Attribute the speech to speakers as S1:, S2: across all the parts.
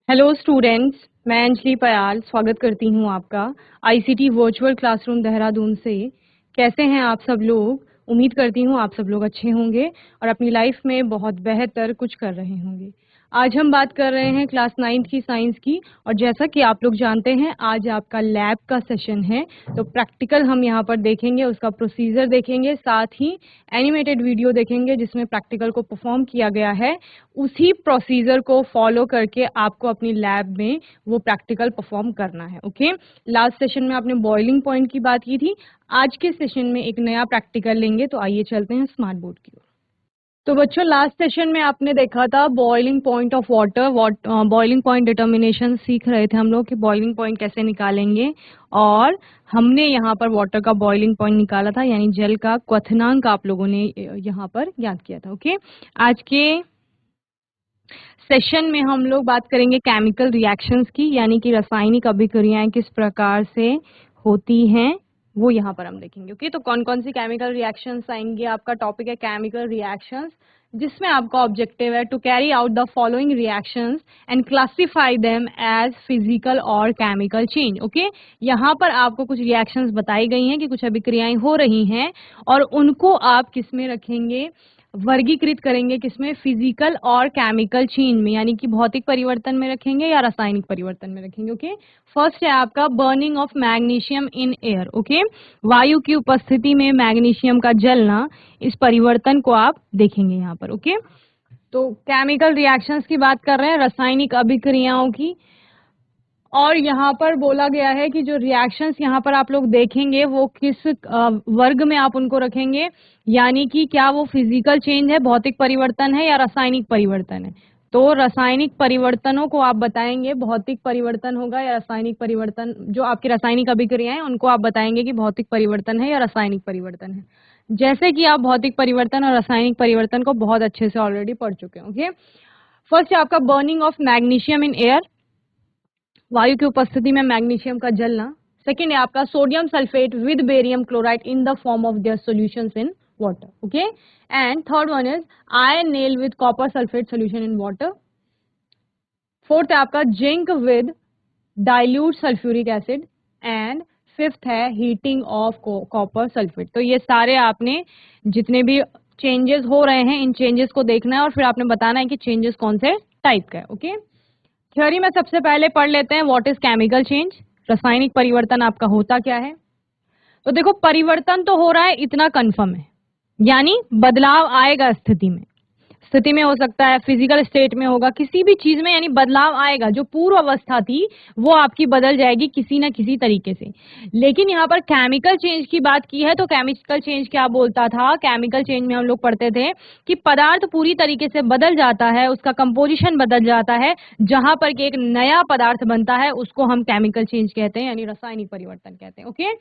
S1: Hello students, मैं अंजलि पयाल स्वागत करती हूँ आपका आईसीटी वर्चुअल क्लासरूम देहरादून से। कैसे हैं आप सब लोग? उम्मीद करती हूँ आप सब लोग अच्छे होंगे और अपनी लाइफ में बहुत बेहतर कुछ कर रहे होंगे। आज हम बात कर रहे हैं क्लास 9th की साइंस की, और जैसा कि आप लोग जानते हैं आज आपका लैब का सेशन है। तो प्रैक्टिकल हम यहाँ पर देखेंगे, उसका प्रोसीजर देखेंगे, साथ ही एनिमेटेड वीडियो देखेंगे जिसमें प्रैक्टिकल को परफॉर्म किया गया है। उसी प्रोसीजर को फॉलो करके आपको अपनी लैब में वो प्रैक्टिकल परफॉर्म करना है। ओके, लास्ट सेशन में आपने बॉइलिंग पॉइंट की बात की थी। आज के सेशन में एक नया प्रैक्टिकल लेंगे, तो आइए चलते हैं स्मार्ट बोर्ड की ओर। तो बच्चों, लास्ट सेशन में आपने देखा था boiling point of water, boiling point determination सीख रहे थे हम लोग कि बॉइलिंग पॉइंट कैसे निकालेंगे। और हमने यहाँ पर वाटर का बॉइलिंग पॉइंट निकाला था, यानी जल का क्वथनांक आप लोगों ने यहाँ पर ज्ञात किया था। ओके, आज के सेशन में हम लोग बात करेंगे केमिकल रिएक्शंस की, यानी कि रासायनिक अभिक्रियाएं किस प्रकार से होती हैं वो यहाँ पर हम देखेंगे। ओके, तो कौन कौन सी केमिकल रिएक्शंस आएंगे? आपका टॉपिक है केमिकल रिएक्शंस, जिसमें आपका ऑब्जेक्टिव है to carry out the following reactions and classify them as physical और केमिकल चेंज। ओके, यहाँ पर आपको कुछ रिएक्शंस बताई गई हैं कि कुछ अभिक्रियाएं हो रही हैं और उनको आप किस में रखेंगे, वर्गीकृत करेंगे, किसमें? फिजिकल और केमिकल चेंज में, यानी कि भौतिक परिवर्तन में रखेंगे या रासायनिक परिवर्तन में रखेंगे। ओके, फर्स्ट है आपका burning of magnesium in air. Okay, वायु की उपस्थिति में मैग्नीशियम का जलना, इस परिवर्तन को आप देखेंगे यहाँ पर। ओके, तो केमिकल रिएक्शंस की बात कर रहे हैं, रासायनिक अभिक्रियाओं की। और यहाँ पर बोला गया है कि जो रिएक्शंस यहाँ पर आप लोग देखेंगे वो किस वर्ग में आप उनको रखेंगे, यानी कि क्या वो फिजिकल चेंज है, भौतिक परिवर्तन है, या रासायनिक परिवर्तन है। तो रासायनिक परिवर्तनों को आप बताएंगे भौतिक परिवर्तन होगा या रासायनिक परिवर्तन। जो आपकी रासायनिक अभिक्रियाएं हैं उनको आप बताएंगे कि भौतिक परिवर्तन है या रासायनिक परिवर्तन है, जैसे कि आप भौतिक परिवर्तन और रासायनिक परिवर्तन को बहुत अच्छे से ऑलरेडी पढ़ चुके हैं। ओके, फर्स्ट है आपका burning of magnesium in air, वायु की उपस्थिति में मैग्नीशियम का जलना। सेकेंड है आपका sodium sulphate with barium chloride in the form of their solutions in water. Okay, and third one is iron nail with copper sulphate solution in water. Fourth है आपका zinc with dilute sulphuric acid. And fifth है heating of copper sulphate. तो ये सारे आपने जितने भी changes हो रहे हैं इन चेंजेस को देखना है और फिर आपने बताना है कि चेंजेस कौन से टाइप का है। ओके, थ्योरी में सबसे पहले पढ़ लेते हैं व्हाट इज केमिकल चेंज, रासायनिक परिवर्तन आपका होता क्या है। तो देखो, परिवर्तन तो हो रहा है, इतना कंफर्म है, यानी बदलाव आएगा स्थिति में हो सकता है, फिजिकल स्टेट में होगा, किसी भी चीज में, यानी बदलाव आएगा। जो पूर्व अवस्था थी वो आपकी बदल जाएगी किसी ना किसी तरीके से। लेकिन यहाँ पर केमिकल चेंज की बात की है, तो केमिकल चेंज क्या बोलता था? केमिकल चेंज में हम लोग पढ़ते थे कि पदार्थ पूरी तरीके से बदल जाता है, उसका कंपोजिशन बदल जाता है, जहां पर कि एक नया पदार्थ बनता है, उसको हम केमिकल चेंज कहते हैं, यानी रासायनिक परिवर्तन कहते हैं। Okay,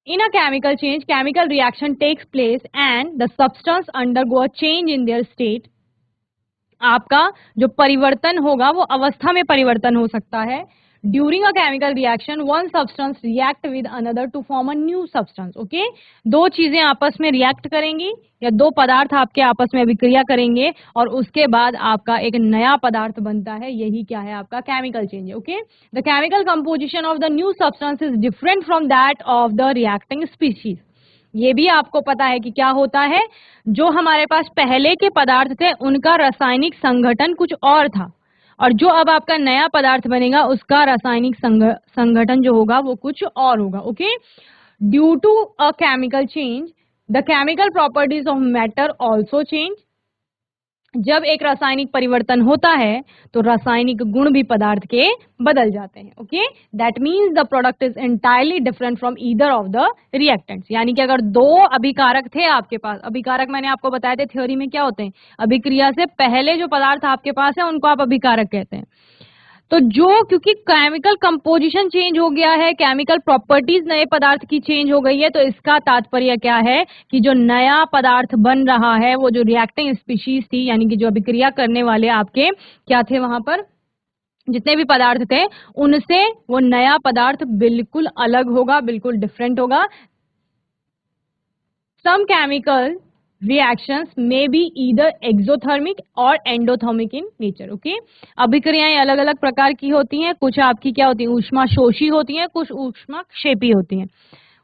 S1: in a chemical change, chemical reaction takes place and the substance undergo a change in their state. आपका जो परिवर्तन होगा वो अवस्था में परिवर्तन हो सकता है। During a chemical reaction one substance react with another to form a new substance. Okay, दो चीजें आपस में रिएक्ट करेंगी या दो पदार्थ आपके आपस में अभिक्रिया करेंगे और उसके बाद आपका एक नया पदार्थ बनता है। यही क्या है? आपका chemical change. Okay, the chemical composition of the new substance is different from that of the reacting species. ये भी आपको पता है कि क्या होता है, जो हमारे पास पहले के पदार्थ थे उनका रासायनिक संगठन कुछ और था, और जो अब आपका नया पदार्थ बनेगा उसका रासायनिक संगठन जो होगा वो कुछ और होगा। Okay, due to a chemical change the chemical properties of matter also change. जब एक रासायनिक परिवर्तन होता है तो रासायनिक गुण भी पदार्थ के बदल जाते हैं। Okay, that means the product is entirely different from either of the reactants. यानी कि अगर दो अभिकारक थे आपके पास, अभिकारक मैंने आपको बताया थे थ्योरी में क्या होते हैं, अभिक्रिया से पहले जो पदार्थ आपके पास है उनको आप अभिकारक कहते हैं। तो जो क्योंकि केमिकल कंपोजिशन चेंज हो गया है, केमिकल प्रॉपर्टीज नए पदार्थ की चेंज हो गई है, तो इसका तात्पर्य क्या है कि जो नया पदार्थ बन रहा है वो जो रिएक्टिंग स्पीशीज थी, यानी कि जो अभिक्रिया करने वाले आपके क्या थे वहां पर जितने भी पदार्थ थे, उनसे वो नया पदार्थ बिल्कुल अलग होगा, बिल्कुल डिफरेंट होगा। Some chemical reactions may be either exothermic or endothermic in nature. Okay अभिक्रियाएं अलग अलग प्रकार की होती हैं, कुछ आपकी क्या होती है ऊष्मा शोषी होती हैं, कुछ ऊष्मा क्षेपी होती हैं.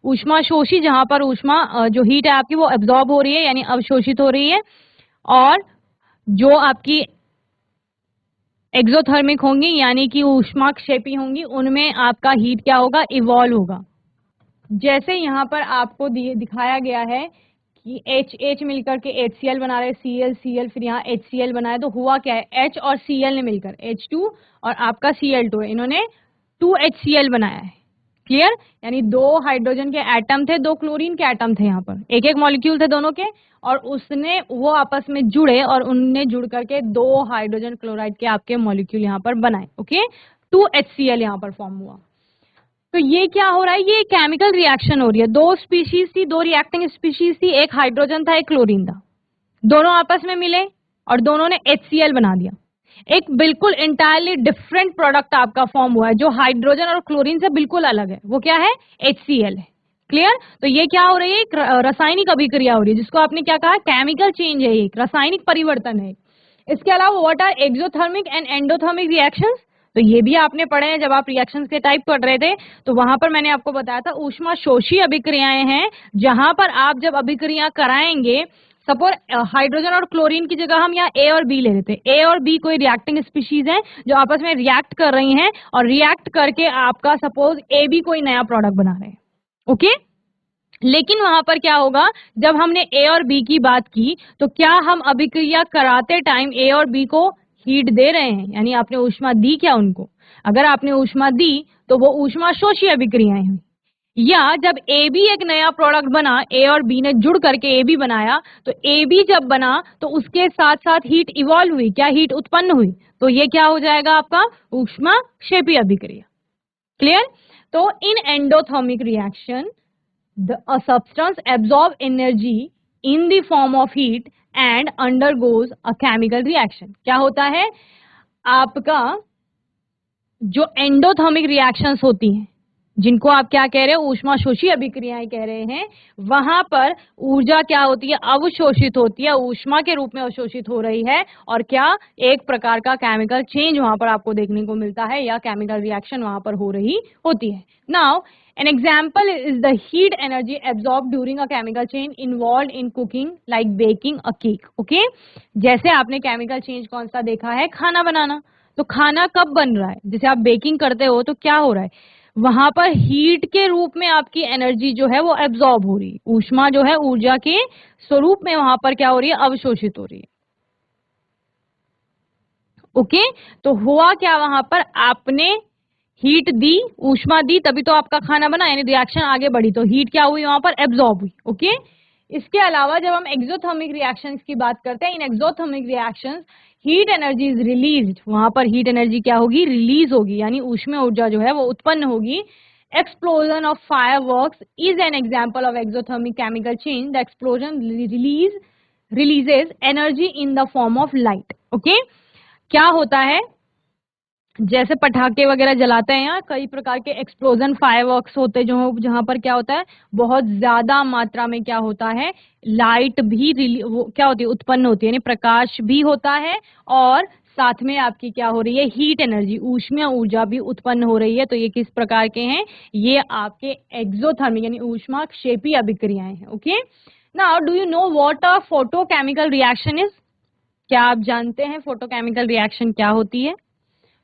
S1: ऊष्मा शोषी जहां पर ऊष्मा जो हीट है आपकी वो एब्जॉर्ब हो रही है यानी अवशोषित हो रही है, और जो आपकी एक्सोथर्मिक होंगी यानी कि ऊष्मा क्षेपी होंगी उनमें आपका हीट क्या होगा इवॉल्व होगा. जैसे यहाँ पर आपको दिखाया गया है कि H मिलकर के HCl बना रहे, Cl फिर यहाँ HCl बनाया, तो हुआ क्या है H और Cl ने मिलकर H2 और आपका Cl2 है, इन्होंने 2HCl बनाया है. क्लियर, यानी 2 हाइड्रोजन के एटम थे, 2 क्लोरीन के एटम थे, यहाँ पर एक एक मॉलिक्यूल थे दोनों के, और उसने वो आपस में जुड़े और उनने जुड़ करके 2 हाइड्रोजन क्लोराइड के आपके मॉलिक्यूल यहाँ पर बनाए. ओके 2HCl यहाँ पर फॉर्म हुआ. तो ये क्या हो रहा है, ये केमिकल रिएक्शन हो रही है. 2 स्पीशीज थी, 2 रिएक्टिंग स्पीशीज थी, एक हाइड्रोजन था एक क्लोरीन था, दोनों आपस में मिले और दोनों ने HCl बना दिया. एक बिल्कुल इंटायरली डिफरेंट प्रोडक्ट आपका फॉर्म हुआ है जो हाइड्रोजन और क्लोरीन से बिल्कुल अलग है. वो क्या है HCl है. क्लियर, तो ये क्या हो रही है एक रासायनिक अभिक्रिया हो रही है जिसको आपने क्या कहा केमिकल चेंज है, एक रासायनिक परिवर्तन है. इसके अलावा what are exothermic and endothermic reactions, तो ये भी आपने पढ़े हैं जब आप रिएक्शंस के टाइप पढ़ रहे थे, तो वहां पर मैंने आपको बताया था ऊष्मा शोषी अभिक्रियाएं हैं जहां पर आप जब अभिक्रिया कराएंगे, सपोज हाइड्रोजन और क्लोरीन की जगह हम यहाँ ए और बी ले लेते हैं. ए और बी कोई रिएक्टिंग स्पीशीज है जो आपस में रिएक्ट कर रही हैं और रिएक्ट करके आपका सपोज ए बी कोई नया प्रोडक्ट बना रहे हैं. ओके लेकिन वहां पर क्या होगा, जब हमने ए और बी की बात की तो क्या हम अभिक्रिया कराते टाइम ए और बी को हीट दे रहे हैं, यानी आपने ऊष्मा दी क्या उनको. अगर आपने ऊष्मा दी तो वो ऊष्मा शोषी अभिक्रियाएं हुई. या जब ए बी एक नया प्रोडक्ट बना, ए और बी ने जुड़ करके ए बी बनाया, तो ए बी जब बना तो उसके साथ साथ हीट इवॉल्व हुई, क्या हीट उत्पन्न हुई, तो ये क्या हो जाएगा आपका ऊष्मा क्षेपी अभिक्रिया. क्लियर, तो in endothermic reaction a substance absorb energy in the form of heat and undergoes a chemical reaction. क्या होता है आपका जो एंडोथर्मिक रिएक्शंस होती हैं जिनको आप क्या कह रहे हो ऊष्मा शोषी अभिक्रियाएं कह रहे हैं, वहां पर ऊर्जा क्या होती है अवशोषित होती है, ऊष्मा के रूप में अवशोषित हो रही है, और क्या एक प्रकार का केमिकल चेंज वहां पर आपको देखने को मिलता है या केमिकल रिएक्शन वहां पर हो रही होती है. Now an example is the heat energy absorbed during a chemical change involved in cooking like baking a cake. Okay, जैसे आपने केमिकल चेंज कौन सा देखा है, खाना बनाना. तो खाना कब बन रहा है, जैसे आप बेकिंग करते हो तो क्या हो रहा है वहां पर हीट के रूप में आपकी एनर्जी जो है वो एब्जॉर्ब हो रही है, ऊष्मा जो है ऊर्जा के स्वरूप में वहां पर क्या हो रही है अवशोषित हो रही है. ओके तो हुआ क्या वहां पर आपने हीट दी, ऊष्मा दी, तभी तो आपका खाना बना, यानी रिएक्शन आगे बढ़ी, तो हीट क्या हुई वहां पर एब्जॉर्ब हुई. ओके इसके अलावा जब हम एक्सोथर्मिक रिएक्शंस की बात करते हैं, in exothermic reactions heat energy is released, वहां पर हीट एनर्जी क्या होगी रिलीज होगी, यानी ऊष्मीय ऊर्जा जो है वो उत्पन्न होगी. Explosion of fireworks is an example of exothermic chemical change. The explosion releases energy in the form of light. Okay क्या होता है जैसे पटाखे वगैरह जलाते हैं, यहाँ कई प्रकार के एक्सप्लोजन फायरवर्क्स होते हैं जो जहां पर क्या होता है बहुत ज्यादा मात्रा में क्या होता है लाइट भी वो क्या होती है उत्पन्न होती है, यानी प्रकाश भी होता है और साथ में आपकी क्या हो रही है हीट एनर्जी ऊष्मीय ऊर्जा भी उत्पन्न हो रही है. तो ये किस प्रकार के हैं, ये आपके एक्सोथर्मिक यानी ऊष्मा क्षेपी अभिक्रियाएं हैं. Okay now do you know what a photochemical reaction is, क्या आप जानते हैं फोटोकेमिकल रिएक्शन क्या होती है.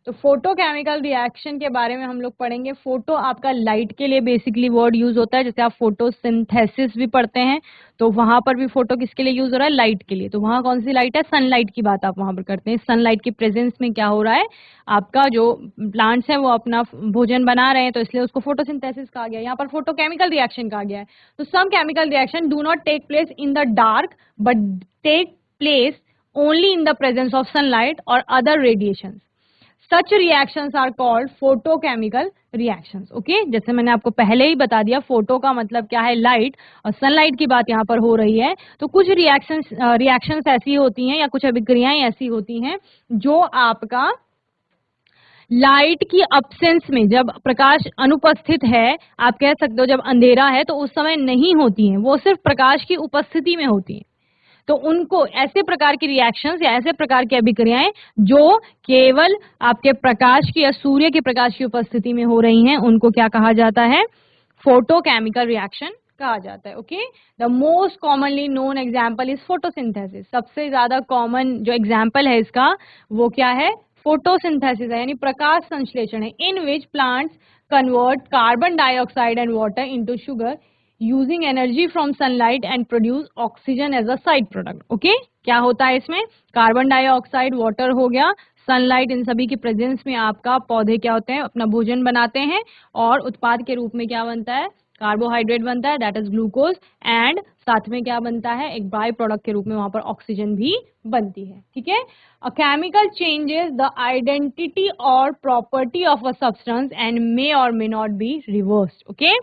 S1: तो फोटोकेमिकल रिएक्शन के बारे में हम लोग पढ़ेंगे. फोटो आपका लाइट के लिए बेसिकली वर्ड यूज होता है, जैसे आप फोटोसिंथेसिस भी पढ़ते हैं तो वहां पर भी फोटो किसके लिए यूज हो रहा है लाइट के लिए. तो वहां कौन सी लाइट है, सनलाइट की बात आप वहां पर करते हैं. सनलाइट की प्रेजेंस में क्या हो रहा है आपका जो प्लांट्स है वो अपना भोजन बना रहे हैं, तो इसलिए उसको फोटोसिंथेसिस कहा गया. यहाँ पर फोटोकेमिकल रिएक्शन कहा गया है. तो some chemical reaction do not take place in the dark but take place only in the presence of sunlight or other radiations. Such reactions are called photochemical reactions. Okay? जैसे मैंने आपको पहले ही बता दिया फोटो का मतलब क्या है लाइट, और सनलाइट की बात यहाँ पर हो रही है. तो कुछ रिएक्शंस ऐसी होती हैं या कुछ अभिक्रियाएं ऐसी होती हैं जो आपका लाइट की अब्सेंस में, जब प्रकाश अनुपस्थित है, आप कह सकते हो जब अंधेरा है तो उस समय नहीं होती हैं, वो सिर्फ प्रकाश की उपस्थिति में होती हैं. तो उनको ऐसे प्रकार की रिएक्शंस या ऐसे प्रकार की अभिक्रियाएं जो केवल आपके प्रकाश की या सूर्य के प्रकाश की उपस्थिति में हो रही हैं, उनको क्या कहा जाता है? फोटोकेमिकल रिएक्शन कहा जाता है। Okay, the most commonly known example is photosynthesis. सबसे ज्यादा कॉमन जो एग्जाम्पल है इसका वो क्या है? फोटोसिंथेसिस है, यानी प्रकाश संश्लेषण है। In which plants convert carbon dioxide and water into sugar using energy from sunlight and produce oxygen as a side product. Okay, क्या होता है इसमें? कार्बन डाइऑक्साइड, वाटर हो गया, सनलाइट, इन सभी की प्रेजेंस में आपका पौधे क्या होते हैं? अपना भोजन बनाते हैं और उत्पाद के रूप में क्या बनता है? कार्बोहाइड्रेट बनता है, दैट इज ग्लूकोज, एंड साथ में क्या बनता है? एक बाई प्रोडक्ट के रूप में वहां पर ऑक्सीजन भी बनती है। ठीक है, a chemical changes the identity और property of a substance and may or may not be reversed. Okay,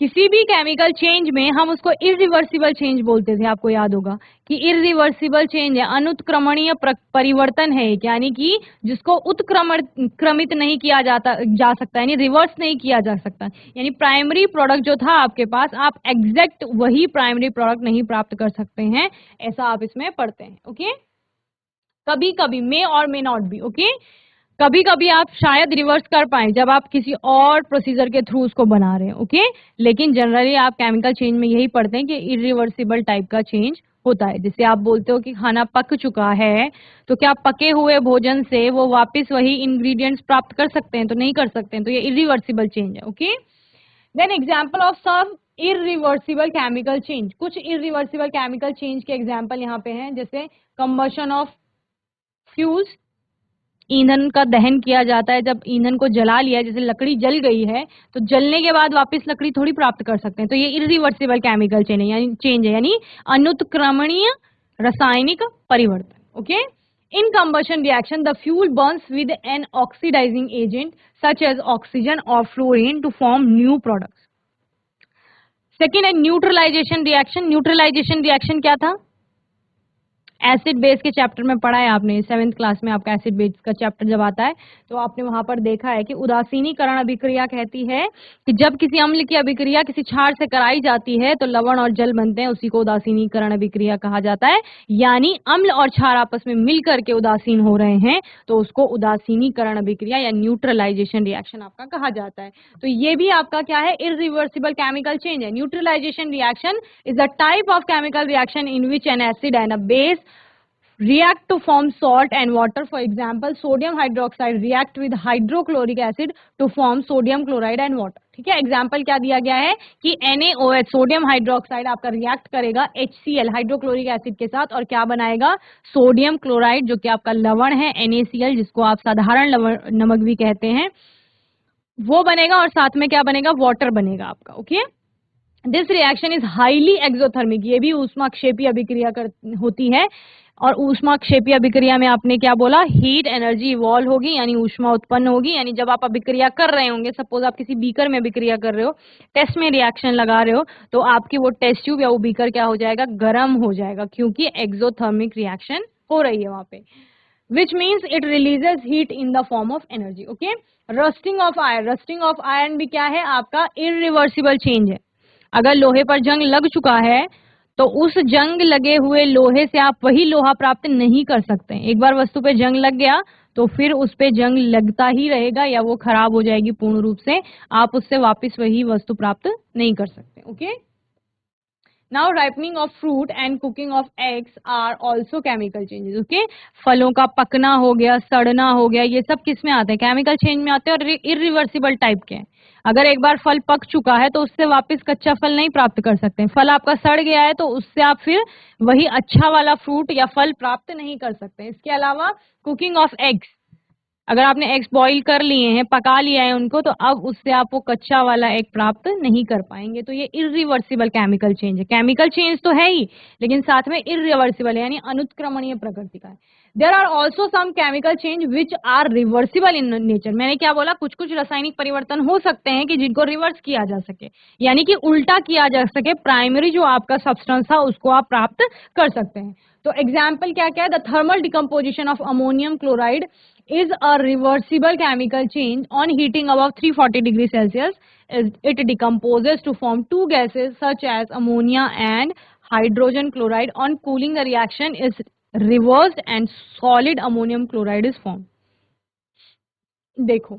S1: किसी भी केमिकल चेंज में हम उसको इरिवर्सिबल चेंज बोलते थे, आपको याद होगा कि इरिवर्सिबल चेंज है, अनुत्क्रमणीय परिवर्तन है, यानी कि जिसको उत्क्रमित नहीं किया जा सकता, यानी रिवर्स नहीं किया जा सकता। यानी प्राइमरी प्रोडक्ट जो था आपके पास, आप एग्जैक्ट वही प्राइमरी प्रोडक्ट नहीं प्राप्त कर सकते हैं, ऐसा आप इसमें पढ़ते हैं। ओके, कभी कभी मे or may not B. Okay, कभी कभी आप शायद रिवर्स कर पाए जब आप किसी और प्रोसीजर के थ्रू उसको बना रहे हैं। ओके, लेकिन जनरली आप केमिकल चेंज में यही पढ़ते हैं कि इरिवर्सिबल टाइप का चेंज होता है। जिससे आप बोलते हो कि खाना पक चुका है, तो क्या पके हुए भोजन से वो वापस वही इंग्रेडिएंट्स प्राप्त कर सकते हैं? तो नहीं कर सकते हैं, तो ये इरिवर्सिबल चेंज है। Okay, then example of some irreversible chemical change. कुछ इरिवर्सिबल केमिकल चेंज के एग्जाम्पल यहाँ पे हैं, जैसे कंबशन ऑफ फ्यूज, ईंधन का दहन किया जाता है। जब ईंधन को जला लिया, जैसे लकड़ी जल गई है, तो जलने के बाद वापस लकड़ी थोड़ी प्राप्त कर सकते हैं, तो ये इरिवर्सिबल केमिकल चेंज है, यानी अनुत्क्रमणीय रासायनिक परिवर्तन। Okay, in combustion reaction the fuel burns with an oxidising agent such as oxygen or fluorine to form new products. Second है न्यूट्रलाइजेशन रिएक्शन। न्यूट्रलाइजेशन रिएक्शन क्या था? एसिड बेस के चैप्टर में पढ़ा है आपने, 7th क्लास में आपका एसिड बेस का चैप्टर जब आता है तो आपने वहां पर देखा है कि उदासीनीकरण अभिक्रिया कहती है कि जब किसी अम्ल की अभिक्रिया किसी क्षार से कराई जाती है तो लवण और जल बनते हैं, उसी को उदासीनीकरण अभिक्रिया कहा जाता है। यानी अम्ल और क्षार आपस में मिलकर के उदासीन हो रहे हैं, तो उसको उदासीनीकरण अभिक्रिया या न्यूट्रलाइजेशन रिएक्शन आपका कहा जाता है। तो ये भी आपका क्या है? इरिवर्सिबल केमिकल चेंज है। Neutralisation reaction is a type of chemical reaction in which an acid and a base react to form salt and water. For example, sodium hydroxide react with hydrochloric acid to form sodium chloride and water. ठीक है, example क्या दिया गया है कि NaOH sodium hydroxide आपका react करेगा HCl hydrochloric acid के साथ और क्या बनाएगा? सोडियम क्लोराइड, जो कि आपका लवण है, NaCl, जिसको आप साधारण नमक भी कहते हैं, वो बनेगा और साथ में क्या बनेगा? वाटर बनेगा आपका। Okay, this reaction is highly exothermic. ये भी ऊष्माक्षेपी अभिक्रिया होती है, और ऊष्माक्षेपी अभिक्रिया में आपने क्या बोला? हीट एनर्जी इवॉल्व होगी, यानी ऊष्मा उत्पन्न होगी। यानी जब आप अभिक्रिया कर रहे होंगे, सपोज आप किसी बीकर में अभिक्रिया कर रहे हो, टेस्ट में रिएक्शन लगा रहे हो, तो आपकी वो टेस्ट ट्यूब या वो बीकर क्या हो जाएगा? गर्म हो जाएगा, क्योंकि एक्सोथर्मिक रिएक्शन हो रही है वहां पे, which means it releases heat in the form of energy. Okay, rusting of iron. Rusting of iron भी क्या है? आपका इरिवर्सिबल चेंज है। अगर लोहे पर जंग लग चुका है तो उस जंग लगे हुए लोहे से आप वही लोहा प्राप्त नहीं कर सकते। एक बार वस्तु पे जंग लग गया तो फिर उस पे जंग लगता ही रहेगा, या वो खराब हो जाएगी पूर्ण रूप से, आप उससे वापस वही वस्तु प्राप्त नहीं कर सकते। Okay, now ripening of fruit and cooking of eggs are also chemical changes. Okay, फलों का पकना हो गया, सड़ना हो गया, ये सब किस में आते हैं? केमिकल चेंज में आते हैं, और इरिवर्सिबल टाइप के हैं। अगर एक बार फल पक चुका है तो उससे वापस कच्चा फल नहीं प्राप्त कर सकते। फल आपका सड़ गया है तो उससे आप फिर वही अच्छा वाला फ्रूट या फल प्राप्त नहीं कर सकते। इसके अलावा कुकिंग ऑफ एग्स, अगर आपने एग्स बॉईल कर लिए हैं, पका लिया है उनको, तो अब उससे आप वो कच्चा वाला एग प्राप्त नहीं कर पाएंगे। तो ये इरिवर्सिबल केमिकल चेंज है। केमिकल चेंज तो है ही, लेकिन साथ में इरिवर्सिबल है, यानी अनुत्क्रमणीय प्रकृति का है। There are also some chemical change which are reversible in nature. मैंने क्या बोला? कुछ कुछ रासायनिक परिवर्तन हो सकते हैं कि जिनको रिवर्स किया जा सके, यानी कि उल्टा किया जा सके, प्राइमरी जो आपका सब्सटेंस था उसको आप प्राप्त कर सकते हैं। तो एग्जाम्पल क्या क्या है? The thermal decomposition of ammonium chloride is a reversible chemical change. On heating above 340 degrees Celsius, it decomposes to form two gases such as ammonia and hydrogen chloride. On cooling, the reaction is reversed and solid ammonium chloride is formed. देखो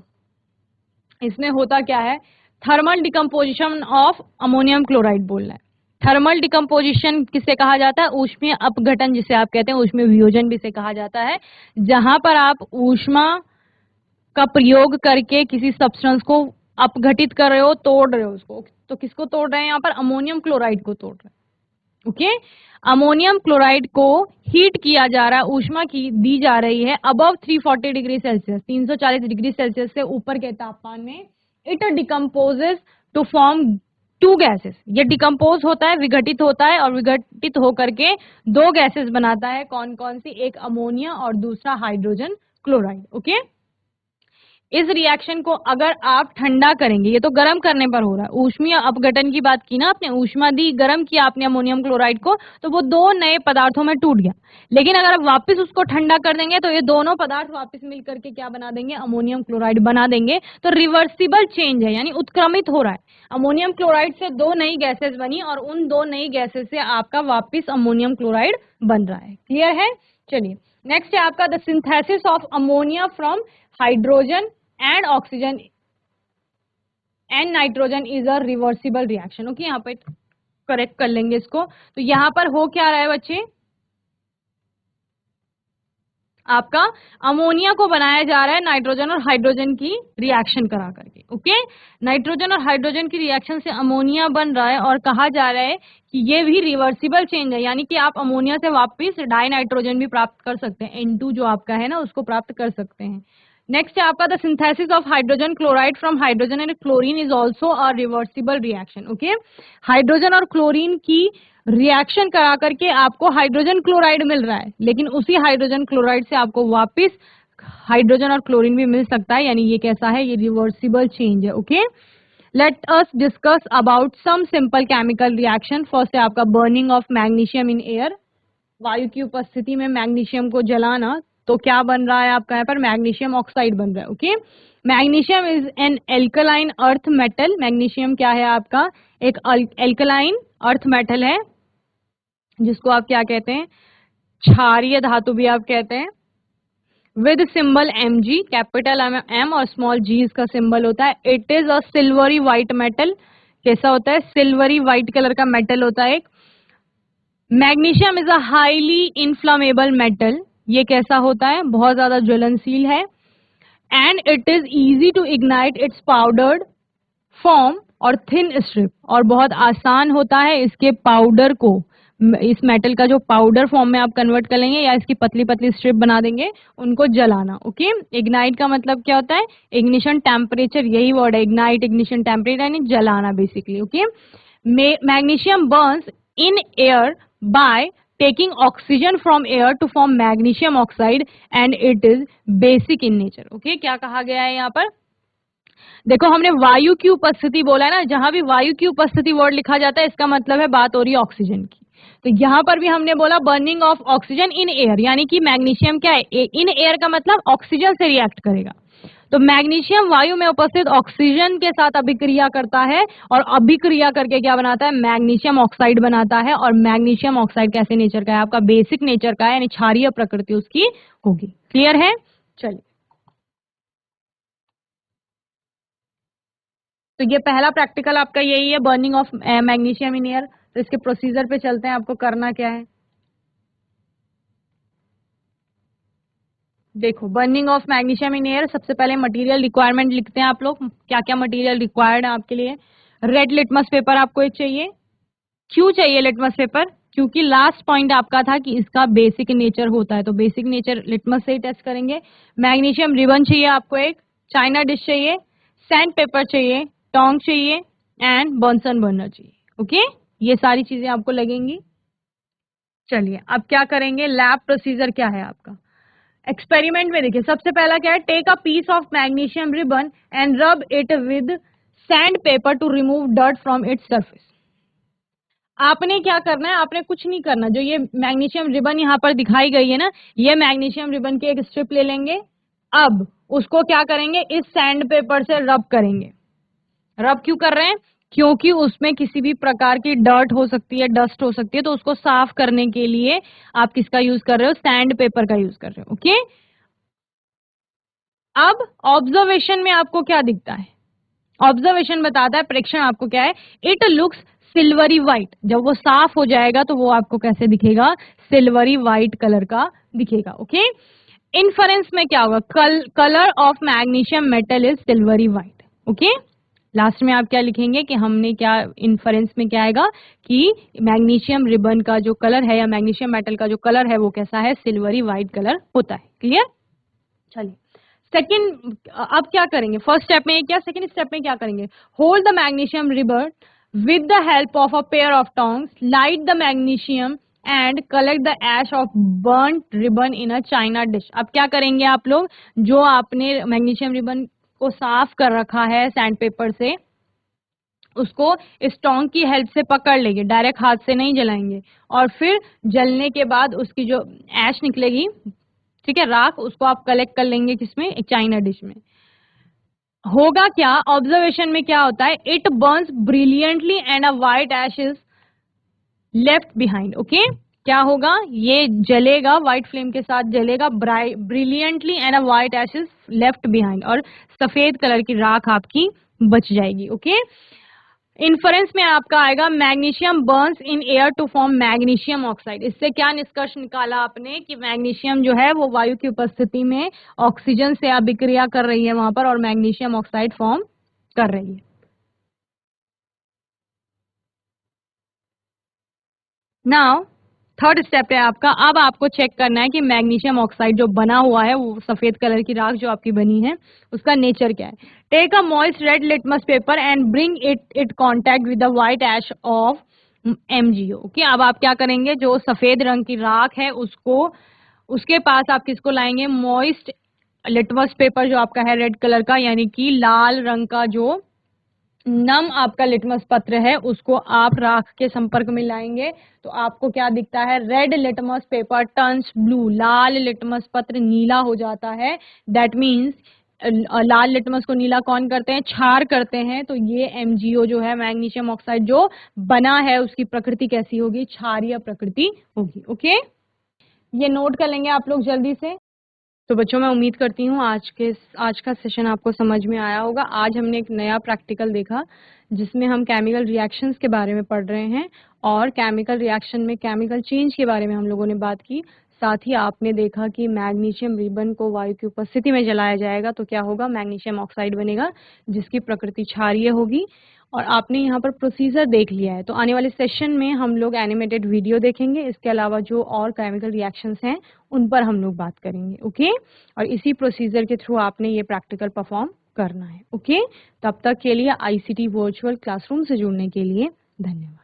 S1: इसमें होता क्या है, thermal decomposition of ammonium chloride बोल रहा है. Thermal decomposition किसे कहा जाता है, ऊष्मीय अपघटन जिसे आप कहते हैं, ऊष्मीय वियोजन भी इसे कहा जाता है, जहां पर आप ऊष्मा का प्रयोग करके किसी सब्सटेंस को अपघटित कर रहे हो, तोड़ रहे हो उसको. तो किसको तोड़ रहे हैं यहाँ पर, अमोनियम क्लोराइड को तोड़ रहे हैं. ओके, अमोनियम क्लोराइड को हीट किया जा रहा है, ऊष्मा की दी जा रही है above 340 degree Celsius, 340 degree Celsius से ऊपर के तापमान में. It decomposes to form two gases. ये डिकम्पोज होता है, विघटित होता है, और विघटित होकर के दो गैसेस बनाता है. कौन कौन सी, एक अमोनिया और दूसरा हाइड्रोजन क्लोराइड. ओके, इस रिएक्शन को अगर आप ठंडा करेंगे, ये तो गर्म करने पर हो रहा है, ऊष्मीय अपघटन की बात की ना आपने, ऊष्मा दी, गर्म किया आपने अमोनियम क्लोराइड को, तो वो दो नए पदार्थों में टूट गया. लेकिन अगर आप वापस उसको ठंडा कर देंगे तो ये दोनों पदार्थ वापस मिल करके क्या बना देंगे, अमोनियम क्लोराइड बना देंगे. तो रिवर्सिबल चेंज है, यानी उत्क्रमित हो रहा है. अमोनियम क्लोराइड से दो नई गैसेस बनी और उन दो नई गैसेस से आपका वापिस अमोनियम क्लोराइड बन रहा है. क्लियर है. चलिए नेक्स्ट है आपका the synthesis of ammonia from hydrogen and oxygen and nitrogen is a reversible reaction. Okay, यहाँ पे करेक्ट कर लेंगे इसको. तो यहाँ पर हो क्या रहा है बच्चे, आपका अमोनिया को बनाया जा रहा है नाइट्रोजन और हाइड्रोजन की रिएक्शन करा करके. ओके, नाइट्रोजन और हाइड्रोजन की रिएक्शन से अमोनिया बन रहा है और कहा जा रहा है कि ये भी रिवर्सिबल चेंज है, यानी कि आप अमोनिया से वापस डाई नाइट्रोजन भी प्राप्त कर सकते हैं, N2 जो आपका है ना उसको प्राप्त कर सकते हैं. नेक्स्ट है आपका the synthesis of hydrogen chloride from hydrogen and chlorine is also a reversible reaction. Okay, hydrogen और क्लोरीन की रिएक्शन करा करके आपको हाइड्रोजन क्लोराइड मिल रहा है, लेकिन उसी हाइड्रोजन क्लोराइड से आपको वापस हाइड्रोजन और क्लोरीन भी मिल सकता है, यानी ये कैसा है, ये रिवर्सिबल चेंज है. Okay, let us discuss about some simple chemical reaction. First है आपका burning of magnesium in air. वायु की उपस्थिति में मैग्नीशियम को जलाना, तो क्या बन रहा है आपका यहाँ पर, मैग्नीशियम ऑक्साइड बन रहा है. Okay, magnesium is an alkaline earth metal. Magnesium क्या है आपका, एक एल्कलाइन अर्थ मेटल है, जिसको आप क्या कहते हैं, क्षारीय धातु भी आप कहते हैं. With symbol Mg, capital M और स्मॉल g इसका सिंबल होता है. It is a silvery white metal. कैसा होता है, सिल्वरी व्हाइट कलर का मेटल होता है. Magnesium is a highly inflammable metal. ये कैसा होता है, बहुत ज्यादा ज्वलनशील है. And it is easy to ignite its powdered form और थिन स्ट्रिप, और बहुत आसान होता है इसके पाउडर को, इस मेटल का जो पाउडर फॉर्म में आप कन्वर्ट कर लेंगे या इसकी पतली पतली स्ट्रिप बना देंगे, उनको जलाना. ओके, इग्नाइट का मतलब क्या होता है, इग्निशन टेम्परेचर, यही वर्ड है इग्नाइट, इग्निशन टेम्परेचर यानी जलाना basically. Okay, magnesium burns in air by taking oxygen from air to form magnesium oxide and it is basic in nature. Okay, क्या कहा गया है यहाँ पर, देखो हमने वायु की उपस्थिति बोला है ना, जहां भी वायु की उपस्थिति वर्ड लिखा जाता है इसका मतलब है बात हो रही है ऑक्सीजन की. तो यहाँ पर भी हमने बोला burning of oxygen in air, यानी कि मैग्नीशियम क्या है, इन एयर का मतलब ऑक्सीजन से रिएक्ट करेगा. तो मैग्नीशियम वायु में उपस्थित ऑक्सीजन के साथ अभिक्रिया करता है और अभिक्रिया करके क्या बनाता है, मैग्नीशियम ऑक्साइड बनाता है. और मैग्नीशियम ऑक्साइड कैसे नेचर का है, आपका बेसिक नेचर का है, यानी क्षारीय प्रकृति उसकी होगी. क्लियर है. चलिए, तो ये पहला प्रैक्टिकल आपका यही है, burning of magnesium in air. तो इसके प्रोसीजर पे चलते हैं, आपको करना क्या है. देखो, burning of magnesium in air, सबसे पहले मटेरियल रिक्वायरमेंट लिखते हैं आप लोग, क्या क्या मटेरियल रिक्वायर्ड है आपके लिए. रेड लिटमस पेपर आपको एक चाहिए. क्यों चाहिए लिटमस पेपर, क्योंकि लास्ट पॉइंट आपका था कि इसका बेसिक नेचर होता है, तो बेसिक नेचर लिटमस से ही टेस्ट करेंगे. मैग्नीशियम रिबन चाहिए आपको एक, चाइना डिश चाहिए, सैंड पेपर चाहिए, टोंग चाहिए एंड बॉन्सन बर्नर चाहिए. ओके, ये सारी चीजें आपको लगेंगी. चलिए अब क्या करेंगे, लैब प्रोसीजर क्या है आपका. एक्सपेरिमेंट में देखिए, सबसे पहला क्या है, take a piece of magnesium ribbon and rub it with sandpaper to remove dirt from its surface. आपने क्या करना है, आपने कुछ नहीं करना. जो ये मैग्नीशियम रिबन यहाँ पर दिखाई गई है ना, ये मैग्नीशियम रिबन की एक स्ट्रिप ले लेंगे. अब उसको क्या करेंगे, इस सैंड पेपर से रब करेंगे. रब क्यों कर रहे हैं, क्योंकि उसमें किसी भी प्रकार की डर्ट हो सकती है, डस्ट हो सकती है, तो उसको साफ करने के लिए आप किसका यूज कर रहे हो? सैंड पेपर का यूज कर रहे हो। ओके, अब ऑब्जर्वेशन में आपको क्या दिखता है? ऑब्जर्वेशन बताता है, प्रेक्षण आपको क्या है? It looks silvery white. जब वो साफ हो जाएगा तो वो आपको कैसे दिखेगा? सिल्वरी व्हाइट कलर का दिखेगा। ओके, इन्फरेंस में क्या होगा? Colour of magnesium metal is silvery white. Okay, last में आप क्या लिखेंगे कि हमने क्या इन्फरेंस में क्या आएगा कि मैग्नीशियम रिबन का जो कलर है या मैग्नीशियम मेटल का जो कलर है वो कैसा है? सिल्वरी व्हाइट कलर होता है। क्लियर? चलिए सेकेंड, अब क्या करेंगे? फर्स्ट स्टेप में क्या, सेकेंड स्टेप में क्या करेंगे? Hold the magnesium ribbon with the help of a pair of tongs, light the magnesium and collect the ash of burned ribbon in a china dish. अब क्या करेंगे आप लोग? जो आपने मैग्नीशियम रिबन को साफ कर रखा है सैंड पेपर से, उसको स्टोंग की हेल्प से पकड़ लेंगे, डायरेक्ट हाथ से नहीं जलाएंगे, और फिर जलने के बाद उसकी जो ऐश निकलेगी, ठीक है, राख, उसको आप कलेक्ट कर लेंगे किसमें? एक चाइना डिश में। होगा क्या? ऑब्जर्वेशन में क्या होता है? It burns brilliantly and a white ash is left behind. Okay, क्या होगा? ये जलेगा, व्हाइट फ्लेम के साथ जलेगा brilliantly and a white ash is left behind, और सफेद कलर की राख आपकी बच जाएगी। ओके, इन्फरेंस में आपका आएगा magnesium burns in air to form magnesium oxide. इससे क्या निष्कर्ष निकाला आपने? कि मैग्नीशियम जो है वो वायु की उपस्थिति में ऑक्सीजन से अभिक्रिया कर रही है वहां पर, और मैग्नीशियम ऑक्साइड फॉर्म कर रही है। नाउ थर्ड स्टेप है आपका, अब आपको चेक करना है कि मैग्नीशियम ऑक्साइड जो बना हुआ है, वो सफेद कलर की राख जो आपकी बनी है, उसका नेचर क्या है? Take a moist red litmus paper and bring it contact with the white ash of MgO। Okay, अब आप क्या करेंगे? जो सफेद रंग की राख है उसको, उसके पास आप किसको लाएंगे? मॉइस्ट लिटमस पेपर जो आपका है रेड कलर का, यानी कि लाल रंग का जो नम आपका लिटमस पत्र है, उसको आप राख के संपर्क में लाएंगे तो आपको क्या दिखता है? Red litmus paper turns blue. लाल लिटमस पत्र नीला हो जाता है। दैट मीन्स लाल लिटमस को नीला कौन करते हैं? क्षार करते हैं। तो ये MgO जो है, मैग्नीशियम ऑक्साइड जो बना है, उसकी प्रकृति कैसी होगी? क्षारीय प्रकृति होगी। ओके, ये नोट कर लेंगे आप लोग जल्दी से। तो बच्चों, मैं उम्मीद करती हूँ आज का सेशन आपको समझ में आया होगा। आज हमने एक नया प्रैक्टिकल देखा जिसमें हम केमिकल रिएक्शंस के बारे में पढ़ रहे हैं, और केमिकल रिएक्शन में केमिकल चेंज के बारे में हम लोगों ने बात की। साथ ही आपने देखा कि मैग्नीशियम रिबन को वायु की उपस्थिति में जलाया जाएगा तो क्या होगा? मैग्नीशियम ऑक्साइड बनेगा जिसकी प्रकृति क्षारीय होगी, और आपने यहाँ पर प्रोसीजर देख लिया है। तो आने वाले सेशन में हम लोग एनिमेटेड वीडियो देखेंगे, इसके अलावा जो और केमिकल रिएक्शंस हैं उन पर हम लोग बात करेंगे। ओके, और इसी प्रोसीजर के थ्रू आपने ये प्रैक्टिकल परफॉर्म करना है। ओके, तब तक के लिए ICT वर्चुअल क्लासरूम से जुड़ने के लिए धन्यवाद।